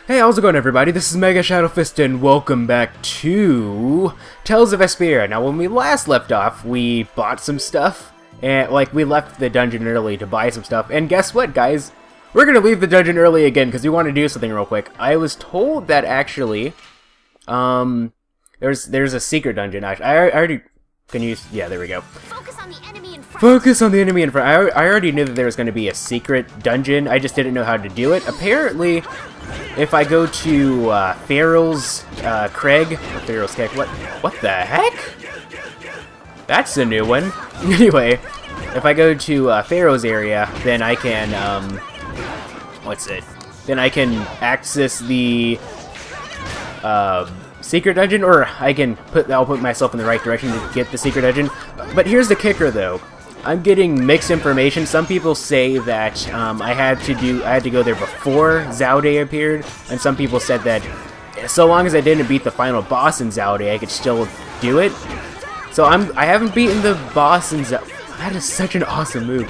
Hey, how's it going, everybody? This is MegaShadowFist, and welcome back to Tales of Vesperia. Now, when we last left off, we bought some stuff, and we left the dungeon early to buy some stuff. And guess what, guys? We're gonna leave the dungeon early again because we want to do something real quick. I was told that actually, there's a secret dungeon. I already can use. Yeah, there we go. Focus on the enemy in front. Focus on the enemy in front. I already knew that there was going to be a secret dungeon. I just didn't know how to do it. Apparently, if I go to Pharaoh's Craig, what the heck? That's a new one. Anyway, if I go to Pharaoh's area, then I can Then I can access the secret dungeon, or I'll put myself in the right direction to get the secret dungeon. But here's the kicker, though. I'm getting mixed information. Some people say that I had to go there before Zaude appeared, and some people said that so long as I didn't beat the final boss in Zaude, I could still do it. So I haven't beaten the boss in Zaude. That is such an awesome move.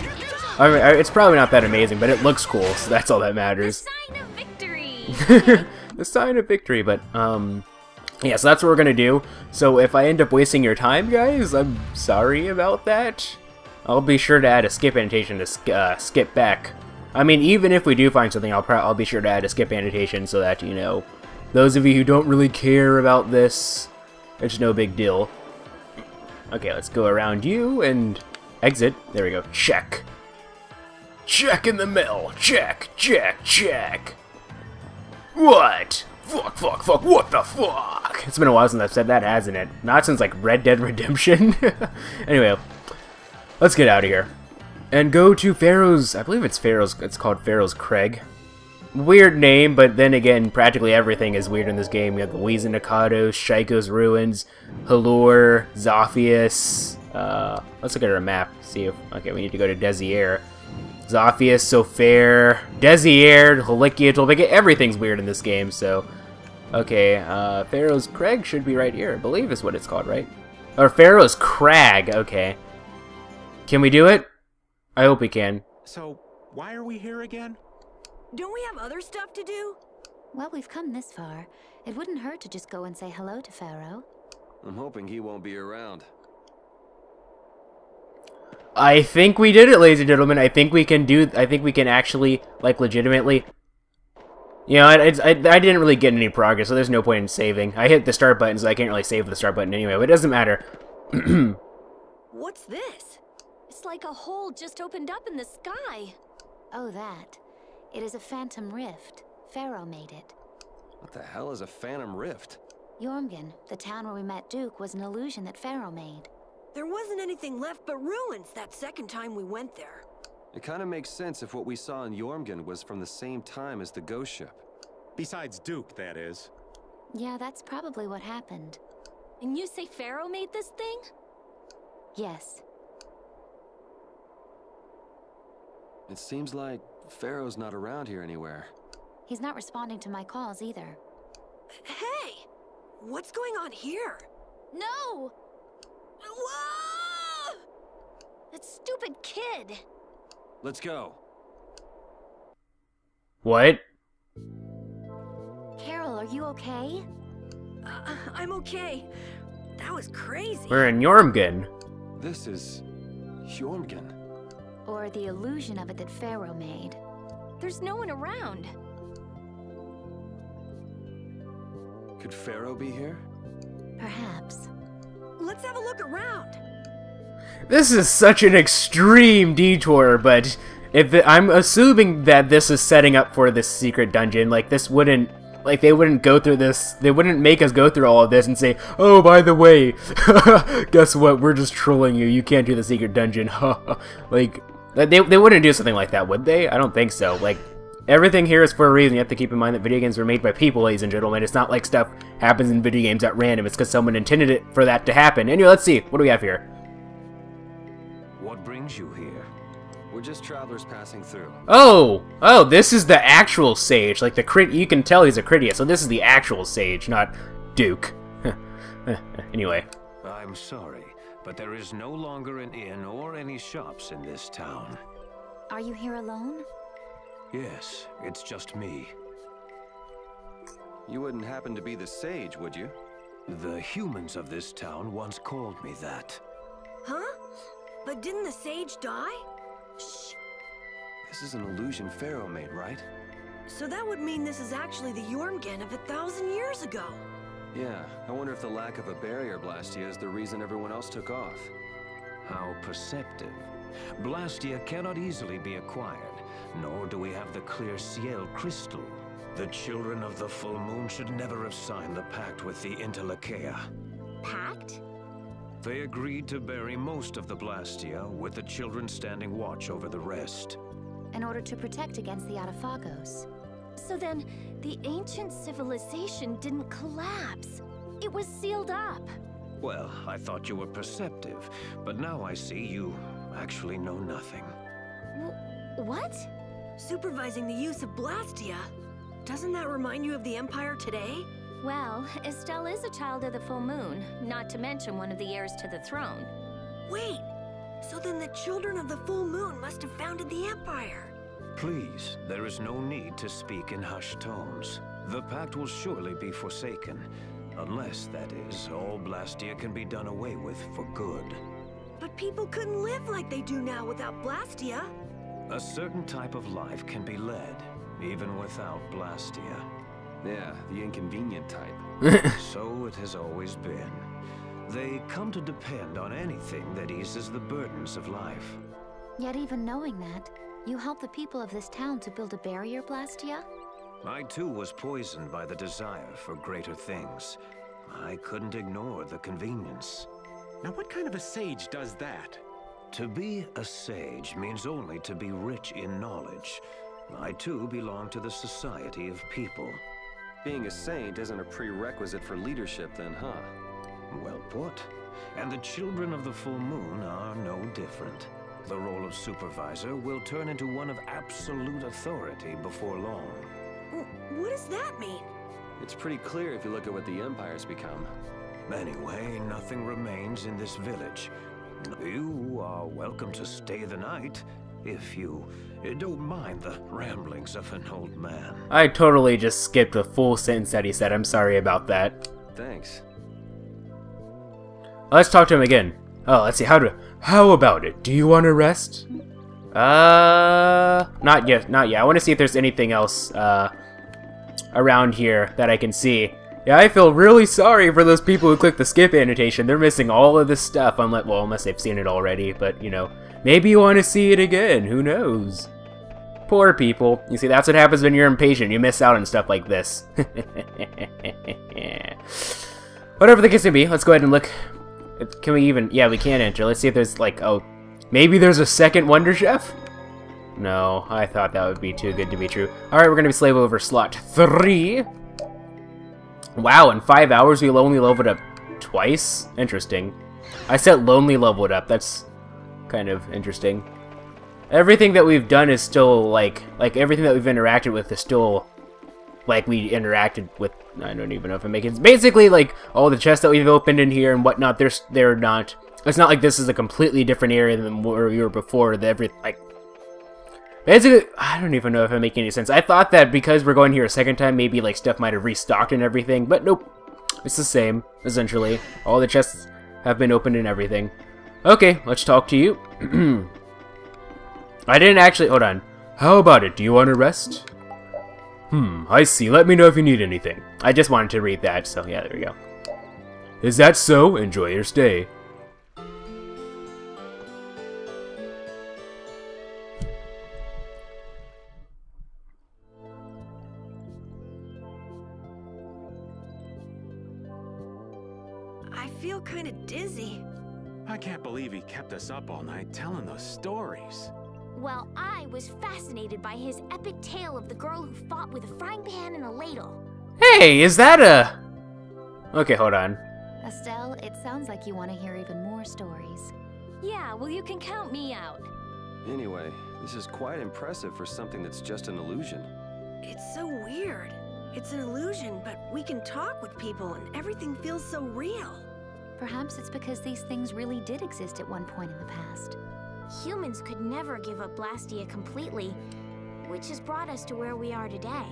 I mean, it's probably not that amazing, but it looks cool, so that's all that matters. The sign of victory. The sign of victory, but yeah, so that's what we're gonna do. So if I end up wasting your time, guys, I'm sorry about that. I'll be sure to add a skip annotation to skip back. I mean, even if we do find something, I'll be sure to add a skip annotation so that, you know, those of you who don't really care about this, it's no big deal. Okay, let's go around you and exit. There we go. Check. Check in the mail. Check, check, check. What? Fuck, what the fuck? It's been a while since I've said that, hasn't it? Not since, like, Red Dead Redemption. Anyway, let's get out of here. And go to Pharaoh's, I believe it's called Pharaoh's Craig. Weird name, but then again, practically everything is weird in this game. We have the Wizenikados, Shaiko's Ruins, Halor, Zophius. Let's look at our map, see if, okay, we need to go to Desier. Zophius, Sofair, Desier, Holikia, Tolbeka, everything's weird in this game, so... Okay, Pharaoh's Craig should be right here, I believe is what it's called, right? Or Pharaoh's Crag, okay. Can we do it? I hope we can. So, why are we here again? Don't we have other stuff to do? Well, we've come this far. It wouldn't hurt to just go and say hello to Pharaoh. I'm hoping he won't be around. I think we did it, ladies and gentlemen. I think we can actually, like, legitimately... You know, I didn't really get any progress, so there's no point in saving. I hit the start button, so I can't really save with the start button anyway, but it doesn't matter. What's this? It's like a hole just opened up in the sky. Oh, that. It is a phantom rift. Pharaoh made it. What the hell is a phantom rift? Yormgen, the town where we met Duke, was an illusion that Pharaoh made. There wasn't anything left but ruins that second time we went there. It kind of makes sense if what we saw in Yormgen was from the same time as the ghost ship. Besides Duke, that is. Yeah, that's probably what happened. And you say Pharaoh made this thing? Yes. It seems like Pharaoh's not around here anywhere. He's not responding to my calls either. Hey! What's going on here? No! Whoa! That stupid kid! Let's go. What? Carol, are you okay? I'm okay. That was crazy. We're in Yormgen. This is... Yormgen. Or the illusion of it that Pharaoh made. There's no one around. Could Pharaoh be here? Perhaps. Let's have a look around. This is such an extreme detour, but I'm assuming that this is setting up for this secret dungeon. Like, they wouldn't go through this, they wouldn't make us go through all of this and say, oh, by the way, guess what, we're just trolling you, you can't do the secret dungeon, like, they wouldn't do something like that, would they? I don't think so. Like, everything here is for a reason. You have to keep in mind that video games were made by people, ladies and gentlemen. It's not like stuff happens in video games at random, it's because someone intended it for that to happen. Anyway, let's see, what do we have here? What brings you here? We're just travelers passing through. Oh, this is the actual sage. Like, you can tell he's a Critia, so this is the actual sage, not Duke. Anyway. I'm sorry, but there is no longer an inn or any shops in this town. Are you here alone? Yes, it's just me. You wouldn't happen to be the sage, would you? The humans of this town once called me that. Huh? But didn't the sage die? Shh. This is an illusion Pharaoh made, right? So that would mean this is actually the Yormgen of 1,000 years ago. Yeah, I wonder if the lack of a barrier Blastia is the reason everyone else took off. How perceptive. Blastia cannot easily be acquired, nor do we have the clear Ciel crystal. The children of the full moon should never have signed the pact with the Interlachea. Pact? They agreed to bury most of the Blastia, with the children standing watch over the rest. In order to protect against the Autophagos. So then, the ancient civilization didn't collapse. It was sealed up. Well, I thought you were perceptive, but now I see you actually know nothing. What? Supervising the use of Blastia. Doesn't that remind you of the Empire today? Well, Estelle is a child of the full moon, not to mention one of the heirs to the throne. Wait, so then the children of the full moon must have founded the Empire. Please, there is no need to speak in hushed tones. The pact will surely be forsaken, unless, that is, all Blastia can be done away with for good. But people couldn't live like they do now without Blastia. A certain type of life can be led, even without Blastia. Yeah, the inconvenient type. So it has always been. They come to depend on anything that eases the burdens of life. Yet even knowing that, you help the people of this town to build a barrier, Blastia? I too was poisoned by the desire for greater things. I couldn't ignore the convenience. Now what kind of a sage does that? To be a sage means only to be rich in knowledge. I too belong to the society of people. Being a saint isn't a prerequisite for leadership then, huh? Well put. And the children of the full moon are no different. The role of supervisor will turn into one of absolute authority before long. What does that mean? It's pretty clear if you look at what the Empire's become. Anyway, nothing remains in this village. You are welcome to stay the night, if you don't mind the ramblings of an old man. I totally just skipped a full sentence that he said. I'm sorry about that. Thanks. Let's talk to him again. Oh, let's see. How about it? Do you want to rest? Not yet. Not yet. I want to see if there's anything else around here that I can see. Yeah, I feel really sorry for those people who click the skip annotation. They're missing all of this stuff, unless they've seen it already. But you know, maybe you want to see it again. Who knows? Poor people. You see, that's what happens when you're impatient. You miss out on stuff like this. Whatever the case may be, let's go ahead and look. Can we even... Yeah, we can enter. Let's see if there's, like... Oh, maybe there's a second Wonder Chef? No, I thought that would be too good to be true. Alright, we're going to be slave over slot 3. Wow, in 5 hours we'll only leveled up twice? Interesting. I said lonely leveled up. That's kind of interesting. Everything that we've done is still, like everything that we've interacted with is still... like we interacted with. I don't even know if I'm making sense. Basically, like all the chests that we've opened in here and whatnot, they're not. It's not like this is a completely different area than where we were before. Basically, I don't even know if I'm making any sense. I thought that because we're going here a second time, maybe like stuff might have restocked and everything, but nope. It's the same essentially. All the chests have been opened and everything. Okay, let's talk to you. I didn't actually. Hold on. How about it? Do you want to rest? I see. Let me know if you need anything. I just wanted to read that, so yeah, there we go. Is that so? Enjoy your stay. I feel kind of dizzy. I can't believe he kept us up all night telling those stories. Well, I was fascinated by his epic tale of the girl who fought with a frying pan and a ladle. Hey, is that a... Okay, hold on. Estelle, it sounds like you want to hear even more stories. Yeah, well, you can count me out. Anyway, this is quite impressive for something that's just an illusion. It's so weird. It's an illusion, but we can talk with people and everything feels so real. Perhaps it's because these things really did exist at one point in the past. Humans could never give up Blastia completely, which has brought us to where we are today.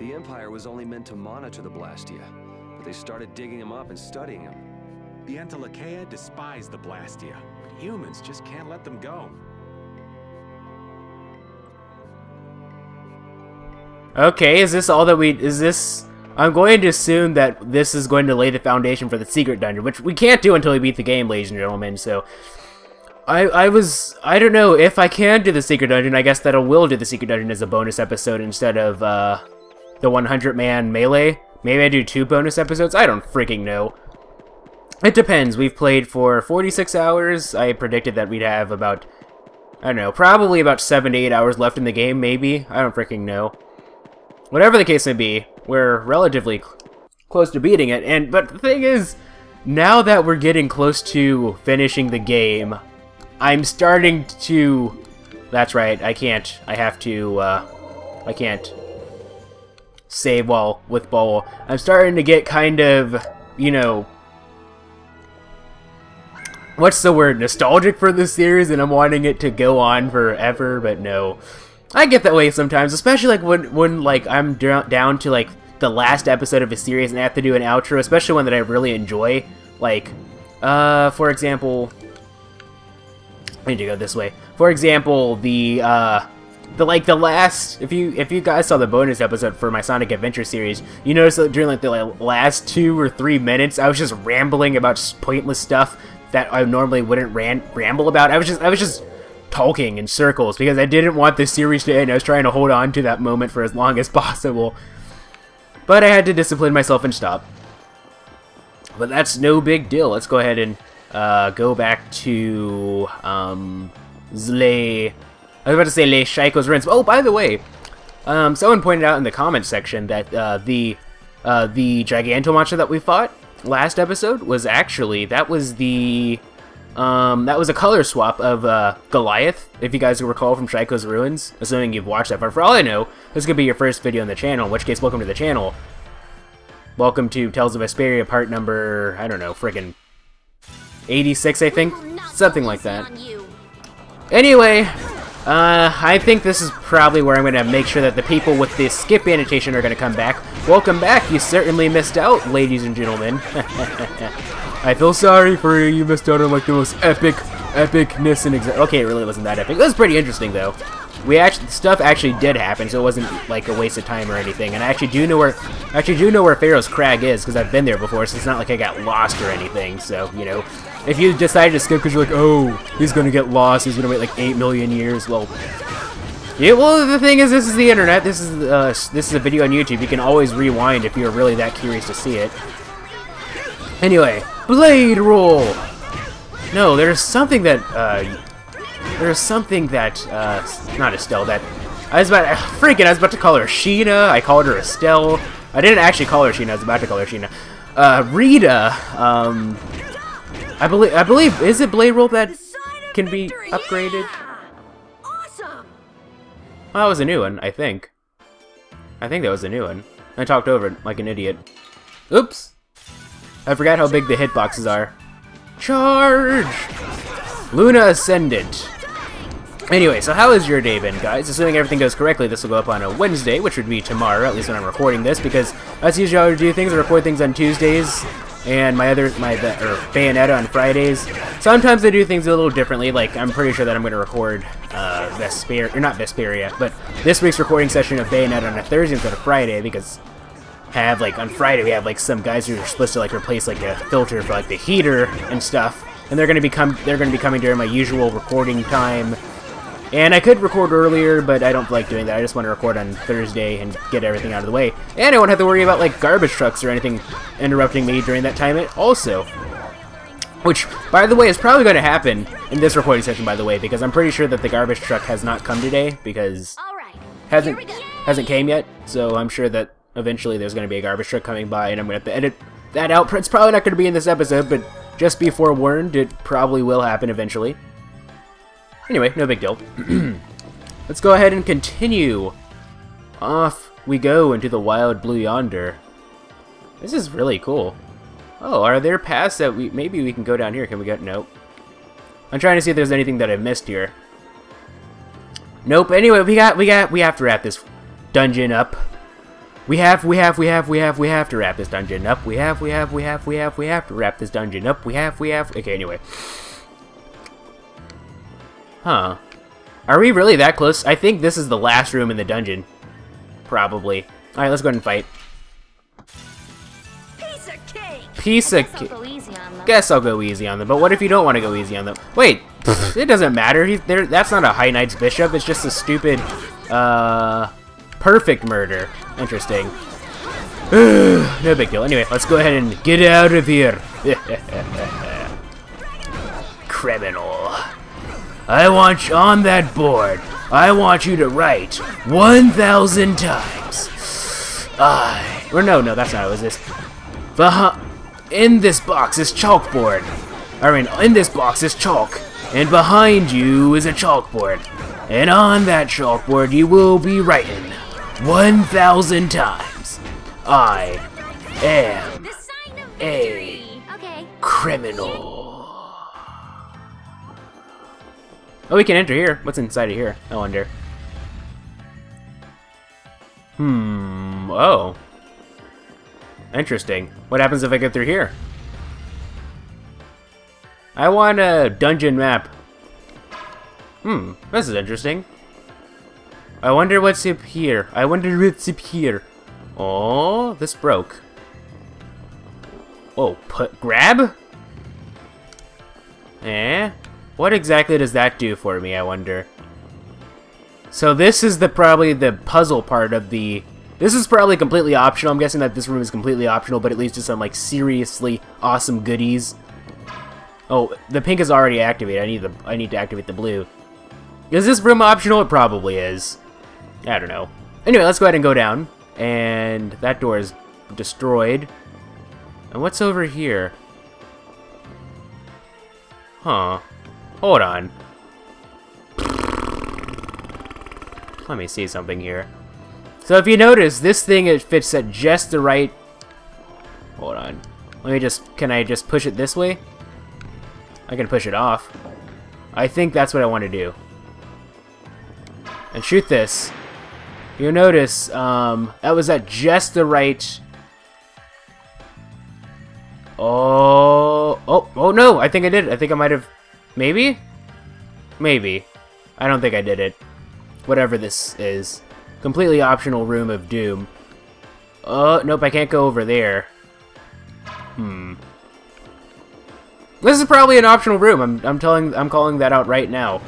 The Empire was only meant to monitor the Blastia, but they started digging them up and studying them. The Entelecheia despise the Blastia, but humans just can't let them go. Okay, is this all that we... is this... I'm going to assume that this is going to lay the foundation for the secret dungeon, which we can't do until we beat the game, ladies and gentlemen, so... I don't know, if I can do the secret dungeon, I guess that I will do the secret dungeon as a bonus episode instead of, the 100-man melee. Maybe I do 2 bonus episodes? I don't freaking know. It depends. We've played for 46 hours. I predicted that we'd have about, I don't know, probably about 7 to 8 hours left in the game, maybe. I don't freaking know. Whatever the case may be, we're relatively close to beating it. But the thing is, now that we're getting close to finishing the game, I'm starting to... That's right, I can't. I have to, I can't save while with bowl. I'm starting to get kind of, you know... What's the word? Nostalgic for this series, and I'm wanting it to go on forever, but no. I get that way sometimes, especially like when like I'm down to like the last episode of a series and I have to do an outro, especially one that I really enjoy. Like, for example, I need to go this way. For example, the last, if you guys saw the bonus episode for my Sonic Adventure series, you notice that during like the last 2 or 3 minutes, I was just rambling about just pointless stuff that I normally wouldn't ramble about. I was just talking in circles because I didn't want the series to end. I was trying to hold on to that moment for as long as possible. But I had to discipline myself and stop. But that's no big deal. Let's go ahead and go back to Zle. I was about to say Le Shaiko's Rinse. Oh, by the way, someone pointed out in the comments section that the Gigantomonster that we fought last episode was actually, that was a color swap of Goliath, if you guys recall from Shaiko's Ruins, assuming you've watched that far. For all I know, this could be your first video on the channel, in which case, welcome to the channel. Welcome to Tales of Vesperia part number, I don't know, friggin' 86, I think? Something like that. Anyway, I think this is probably where I'm going to make sure that the people with the skip annotation are going to come back. Welcome back, you certainly missed out, ladies and gentlemen. I feel sorry for you, you missed out on like the most epicness and okay, it really wasn't that epic. It was pretty interesting though. Stuff actually did happen, so it wasn't like a waste of time or anything. And I actually do know where Pharaoh's Crag is, because I've been there before, so it's not like I got lost or anything. So, you know, if you decided to skip because you're like, oh, he's gonna get lost, he's gonna wait like 8 million years, well, yeah, well, the thing is, this is the internet, this is a video on YouTube, you can always rewind if you're really that curious to see it. Anyway, Blade Roll! No, there's something that, not Estelle, that, I was about to call her Sheena, I called her Estelle, I didn't actually call her Sheena, I was about to call her Sheena. Rita, I believe, is it Blade Roll that can be upgraded? Awesome. Well, that was a new one, I think. I think that was a new one. I talked over it like an idiot. Oops! I forgot how big the hitboxes are. Charge! Luna Ascendant. Anyway, so how has your day been, guys? Assuming everything goes correctly, this will go up on a Wednesday, which would be tomorrow, at least when I'm recording this, because that's usually how I do things. I record things on Tuesdays, and my Bayonetta on Fridays. Sometimes I do things a little differently, like I'm pretty sure that I'm going to record Vesperia, or not Vesperia, but this week's recording session of Bayonetta on a Thursday instead of Friday, because on Friday we have like some guys who are supposed to like replace like a filter for like the heater and stuff, and they're going to be coming during my usual recording time. And I could record earlier, but I don't like doing that. I just want to record on Thursday and get everything out of the way. And I won't have to worry about like garbage trucks or anything interrupting me during that time also. Which, by the way, is probably going to happen in this recording session, by the way, because I'm pretty sure that the garbage truck has not come today, because hasn't came yet. So I'm sure that eventually there's going to be a garbage truck coming by, and I'm going to have to edit that out. It's probably not going to be in this episode, but just be forewarned, it probably will happen eventually. Anyway, no big deal. Let's go ahead and continue. Off we go into the wild blue yonder. This is really cool. Oh, are there paths that maybe we can go down here? Can we go? Nope. I'm trying to see if there's anything that I missed here. Nope. Anyway, we have to wrap this dungeon up. We have to wrap this dungeon up. We have to wrap this dungeon up. We have. Okay, anyway. Huh. Are we really that close? I think this is the last room in the dungeon. Probably. Alright, let's go ahead and fight. Piece of cake. Guess I'll go easy on them. But what if you don't want to go easy on them? Wait, it doesn't matter. That's not a High Knight's Bishop. It's just a stupid, perfect murder. Interesting. No big deal. Anyway, let's go ahead and get out of here. Criminal. I want you on that board. I want you to write 1,000 times. Or no, that's not. It was this. In this box is chalkboard. In this box is chalk. And behind you is a chalkboard. And on that chalkboard you will be writing 1,000 times. I am a criminal. Oh, we can enter here. What's inside of here? I wonder. Oh. Interesting. What happens if I get through here? I want a dungeon map. This is interesting. I wonder what's up here. Oh, this broke. Oh, grab? What exactly does that do for me, I wonder? So this is probably the puzzle part of the... This is probably completely optional. I'm guessing that this room is completely optional, but it leads to some, like, seriously awesome goodies. Oh, the pink is already activated. I need to activate the blue. Is this room optional? It probably is. I don't know. Anyway, let's go ahead and go down. And that door is destroyed. And what's over here? Huh. Hold on. Let me see something here. So if you notice, this thing, it fits at just the right... Hold on. Can I just push it this way? I can push it off. I think that's what I want to do. And shoot this. You'll notice, that was at just the right... Oh no, I think I did it. I think I might have... Maybe? Maybe. I don't think I did it. Whatever this is. Completely optional room of doom. Oh, nope, I can't go over there. This is probably an optional room. I'm calling that out right now.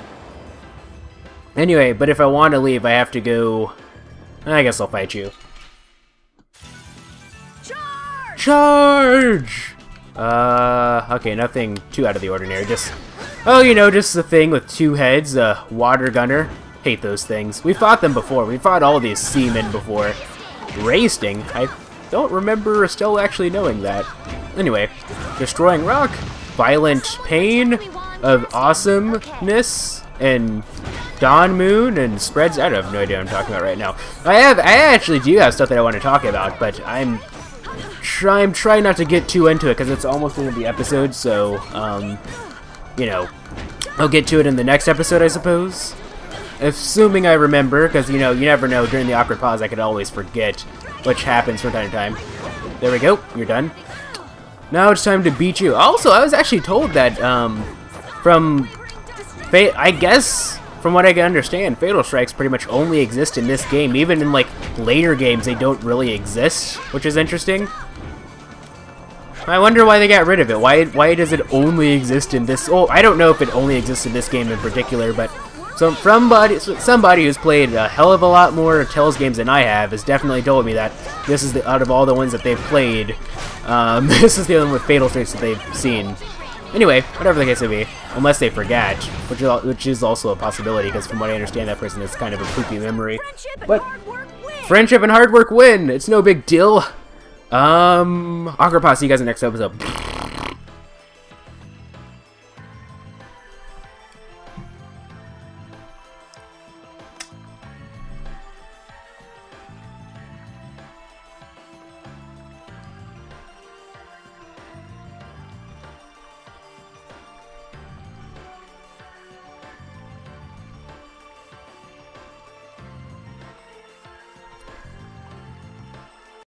Anyway, but if I want to leave, I have to go... I guess I'll fight you. Charge! Okay, nothing too out of the ordinary. Just, oh, you know, just a thing with two heads, a water gunner. Hate those things. We fought them before. We fought all these seamen before. Racing? I don't remember still actually knowing that. Anyway, destroying rock, violent pain of awesomeness, and dawn moon, and spreads. I have no idea what I'm talking about right now. I actually do have stuff that I want to talk about, but I'm trying not to get too into it because it's almost the end of the episode. So, you know, I'll get to it in the next episode, I suppose. Assuming I remember, because, you know, you never know. During the awkward pause, I could always forget, which happens from time to time. There we go. You're done. Now it's time to beat you. Also, I was actually told that, I guess, from what I can understand, Fatal Strikes pretty much only exist in this game. Even in, like, later games, they don't really exist, which is interesting. I wonder why they got rid of it. Why does it only exist in this... Oh, I don't know if it only exists in this game in particular, but... So somebody who's played a hell of a lot more Tales games than I have has definitely told me that this is out of all the ones that they've played, this is the only one with Fatal Strikes that they've seen. Anyway, whatever the case may be, unless they forget, which is also a possibility, because from what I understand, that person has kind of a poopy memory. But friendship and hard work win. It's no big deal. Awkward pause. See you guys in the next episode.